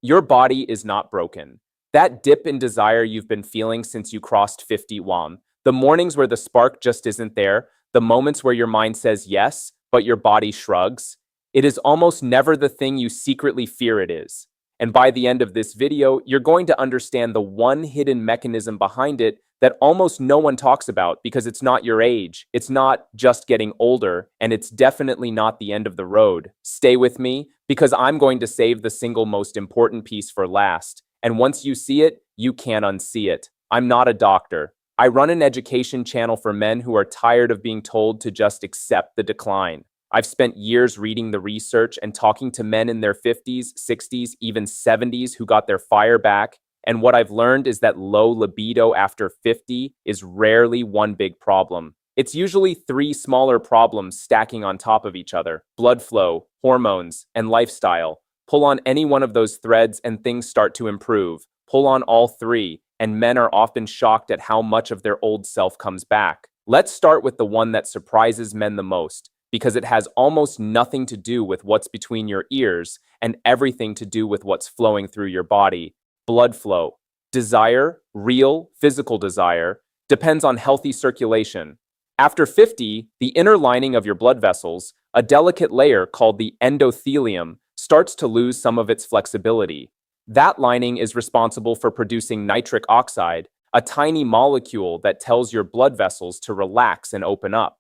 Your body is not broken. That dip in desire you've been feeling since you crossed 50 WOM, the mornings where the spark just isn't there, the moments where your mind says yes, but your body shrugs, it is almost never the thing you secretly fear it is. And by the end of this video, you're going to understand the one hidden mechanism behind it that almost no one talks about because it's not your age, it's not just getting older, and it's definitely not the end of the road. Stay with me because I'm going to save the single most important piece for last. And once you see it, you can't unsee it. I'm not a doctor. I run an education channel for men who are tired of being told to just accept the decline. I've spent years reading the research and talking to men in their 50s, 60s, even 70s who got their fire back. And what I've learned is that low libido after 50 is rarely one big problem. It's usually three smaller problems stacking on top of each other: blood flow, hormones, and lifestyle. Pull on any one of those threads and things start to improve. Pull on all three, and men are often shocked at how much of their old self comes back. Let's start with the one that surprises men the most, because it has almost nothing to do with what's between your ears and everything to do with what's flowing through your body. Blood flow. Desire, real, physical desire, depends on healthy circulation. After 50, the inner lining of your blood vessels, a delicate layer called the endothelium, starts to lose some of its flexibility. That lining is responsible for producing nitric oxide, a tiny molecule that tells your blood vessels to relax and open up.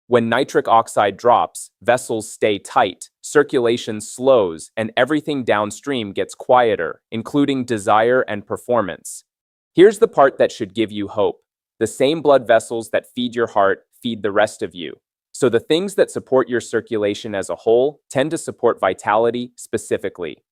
When nitric oxide drops, vessels stay tight, circulation slows, and everything downstream gets quieter, including desire and performance. Here's the part that should give you hope. The same blood vessels that feed your heart feed the rest of you. So the things that support your circulation as a whole tend to support vitality specifically.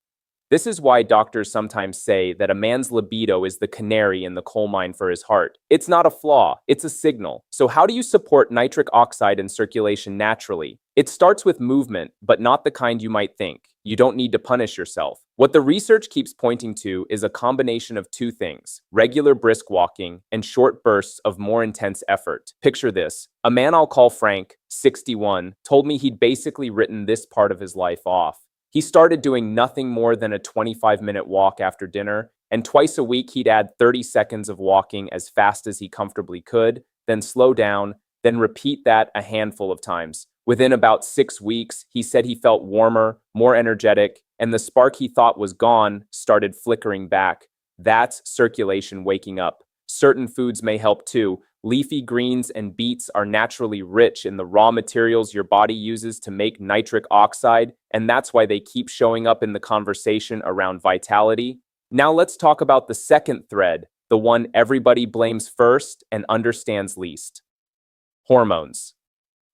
This is why doctors sometimes say that a man's libido is the canary in the coal mine for his heart. It's not a flaw, it's a signal. So how do you support nitric oxide in circulation naturally? It starts with movement, but not the kind you might think. You don't need to punish yourself. What the research keeps pointing to is a combination of two things: regular brisk walking and short bursts of more intense effort. Picture this. A man I'll call Frank, 61, told me he'd basically written this part of his life off. He started doing nothing more than a 25-minute walk after dinner, and twice a week he'd add 30 seconds of walking as fast as he comfortably could, then slow down, then repeat that a handful of times. Within about 6 weeks, he said he felt warmer, more energetic, and the spark he thought was gone started flickering back. That's circulation waking up. Certain foods may help too. Leafy greens and beets are naturally rich in the raw materials your body uses to make nitric oxide, and that's why they keep showing up in the conversation around vitality. Now let's talk about the second thread, the one everybody blames first and understands least. Hormones.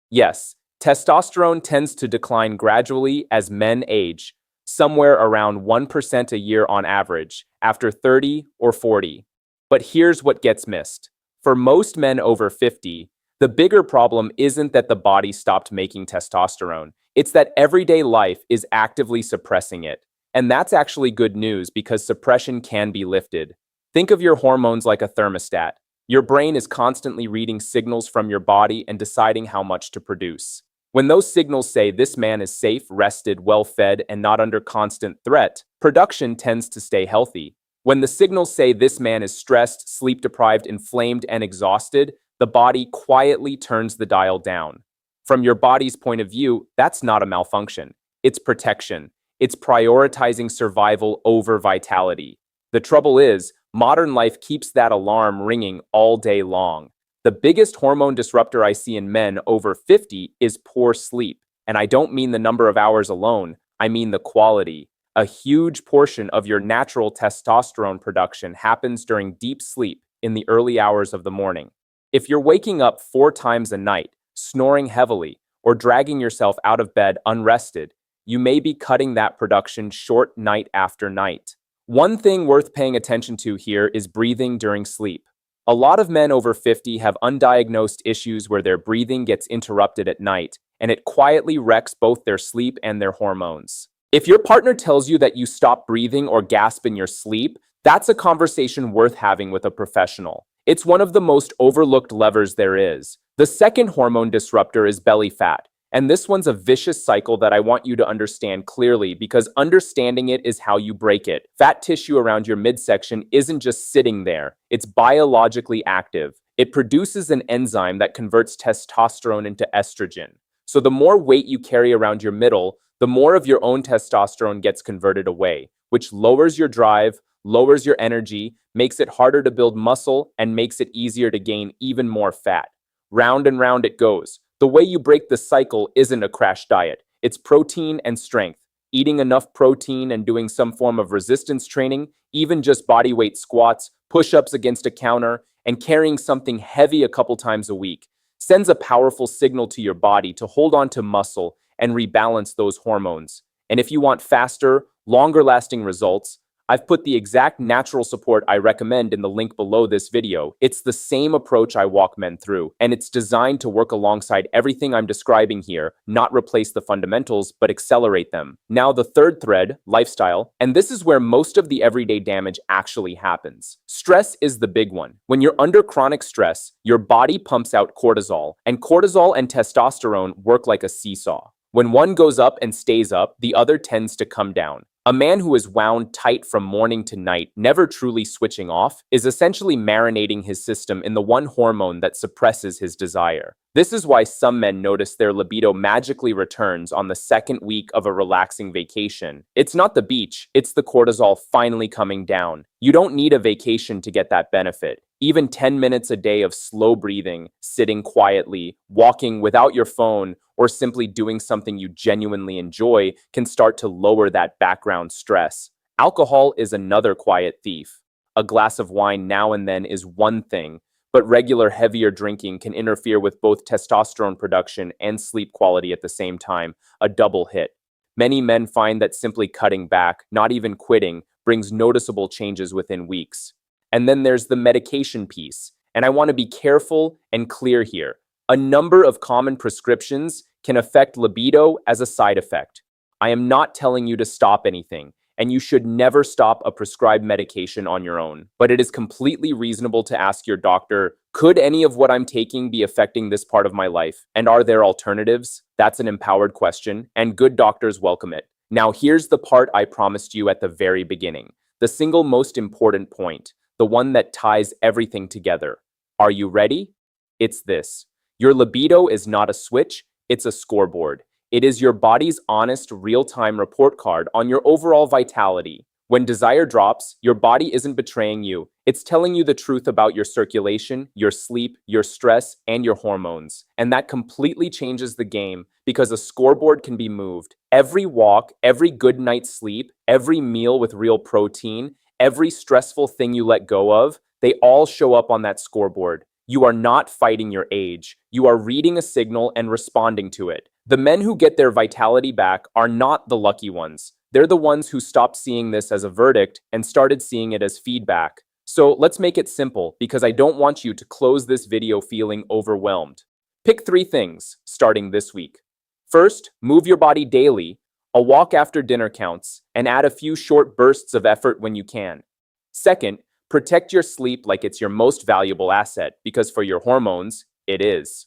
Yes, testosterone tends to decline gradually as men age, somewhere around 1% a year on average, after 30 or 40. But here's what gets missed. For most men over 50, the bigger problem isn't that the body stopped making testosterone. It's that everyday life is actively suppressing it. And that's actually good news because suppression can be lifted. Think of your hormones like a thermostat. Your brain is constantly reading signals from your body and deciding how much to produce. When those signals say this man is safe, rested, well-fed, and not under constant threat, production tends to stay healthy. When the signals say this man is stressed, sleep-deprived, inflamed, and exhausted, the body quietly turns the dial down. From your body's point of view, that's not a malfunction. It's protection. It's prioritizing survival over vitality. The trouble is, modern life keeps that alarm ringing all day long. The biggest hormone disruptor I see in men over 50 is poor sleep. And I don't mean the number of hours alone, I mean the quality. A huge portion of your natural testosterone production happens during deep sleep in the early hours of the morning. If you're waking up 4 times a night, snoring heavily, or dragging yourself out of bed unrested, you may be cutting that production short night after night. One thing worth paying attention to here is breathing during sleep. A lot of men over 50 have undiagnosed issues where their breathing gets interrupted at night, and it quietly wrecks both their sleep and their hormones. If your partner tells you that you stop breathing or gasp in your sleep, that's a conversation worth having with a professional. It's one of the most overlooked levers there is. The second hormone disruptor is belly fat. And this one's a vicious cycle that I want you to understand clearly because understanding it is how you break it. Fat tissue around your midsection isn't just sitting there, it's biologically active. It produces an enzyme that converts testosterone into estrogen. So the more weight you carry around your middle, the more of your own testosterone gets converted away, which lowers your drive, lowers your energy, makes it harder to build muscle, and makes it easier to gain even more fat. Round and round it goes. The way you break the cycle isn't a crash diet. It's protein and strength. Eating enough protein and doing some form of resistance training, even just body weight squats, push-ups against a counter, and carrying something heavy a couple times a week sends a powerful signal to your body to hold on to muscle and rebalance those hormones. And if you want faster, longer-lasting results, I've put the exact natural support I recommend in the link below this video. It's the same approach I walk men through, and it's designed to work alongside everything I'm describing here, not replace the fundamentals, but accelerate them. Now, the third thread, lifestyle, and this is where most of the everyday damage actually happens. Stress is the big one. When you're under chronic stress, your body pumps out cortisol, and cortisol and testosterone work like a seesaw. When one goes up and stays up, the other tends to come down. A man who is wound tight from morning to night, never truly switching off, is essentially marinating his system in the one hormone that suppresses his desire. This is why some men notice their libido magically returns on the second week of a relaxing vacation. It's not the beach, it's the cortisol finally coming down. You don't need a vacation to get that benefit. Even 10 minutes a day of slow breathing, sitting quietly, walking without your phone, or simply doing something you genuinely enjoy can start to lower that background stress. Alcohol is another quiet thief. A glass of wine now and then is one thing, but regular heavier drinking can interfere with both testosterone production and sleep quality at the same time, a double hit. Many men find that simply cutting back, not even quitting, brings noticeable changes within weeks. And then there's the medication piece, and I want to be careful and clear here. A number of common prescriptions can affect libido as a side effect. I am not telling you to stop anything, and you should never stop a prescribed medication on your own. But it is completely reasonable to ask your doctor, could any of what I'm taking be affecting this part of my life? And are there alternatives? That's an empowered question, and good doctors welcome it. Now here's the part I promised you at the very beginning. The single most important point, the one that ties everything together. Are you ready? It's this. Your libido is not a switch, it's a scoreboard. It is your body's honest, real-time report card on your overall vitality. When desire drops, your body isn't betraying you. It's telling you the truth about your circulation, your sleep, your stress, and your hormones. And that completely changes the game because a scoreboard can be moved. Every walk, every good night's sleep, every meal with real protein, every stressful thing you let go of, they all show up on that scoreboard. You are not fighting your age. You are reading a signal and responding to it. The men who get their vitality back are not the lucky ones. They're the ones who stopped seeing this as a verdict and started seeing it as feedback. So let's make it simple because I don't want you to close this video feeling overwhelmed. Pick 3 things starting this week. First, move your body daily. A walk after dinner counts, and add a few short bursts of effort when you can. Second, protect your sleep like it's your most valuable asset, because for your hormones, it is.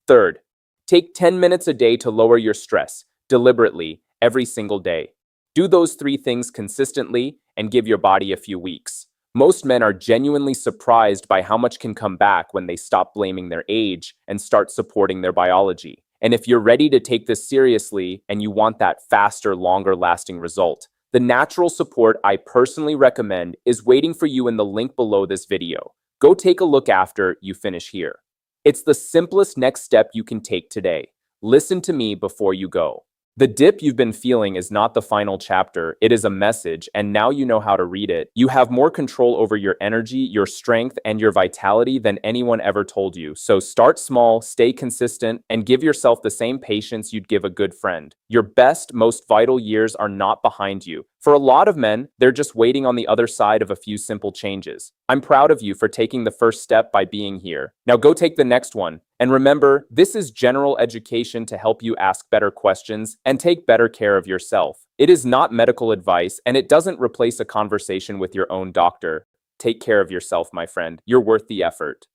Third, take 10 minutes a day to lower your stress, deliberately, every single day. Do those 3 things consistently and give your body a few weeks. Most men are genuinely surprised by how much can come back when they stop blaming their age and start supporting their biology. And if you're ready to take this seriously and you want that faster, longer lasting result, the natural support I personally recommend is waiting for you in the link below this video. Go take a look after you finish here. It's the simplest next step you can take today. Listen to me before you go. The dip you've been feeling is not the final chapter, it is a message, and now you know how to read it. You have more control over your energy, your strength, and your vitality than anyone ever told you. So start small, stay consistent, and give yourself the same patience you'd give a good friend. Your best, most vital years are not behind you. For a lot of men, they're just waiting on the other side of a few simple changes. I'm proud of you for taking the first step by being here. Now go take the next one. And remember, this is general education to help you ask better questions and take better care of yourself. It is not medical advice, and it doesn't replace a conversation with your own doctor. Take care of yourself, my friend. You're worth the effort.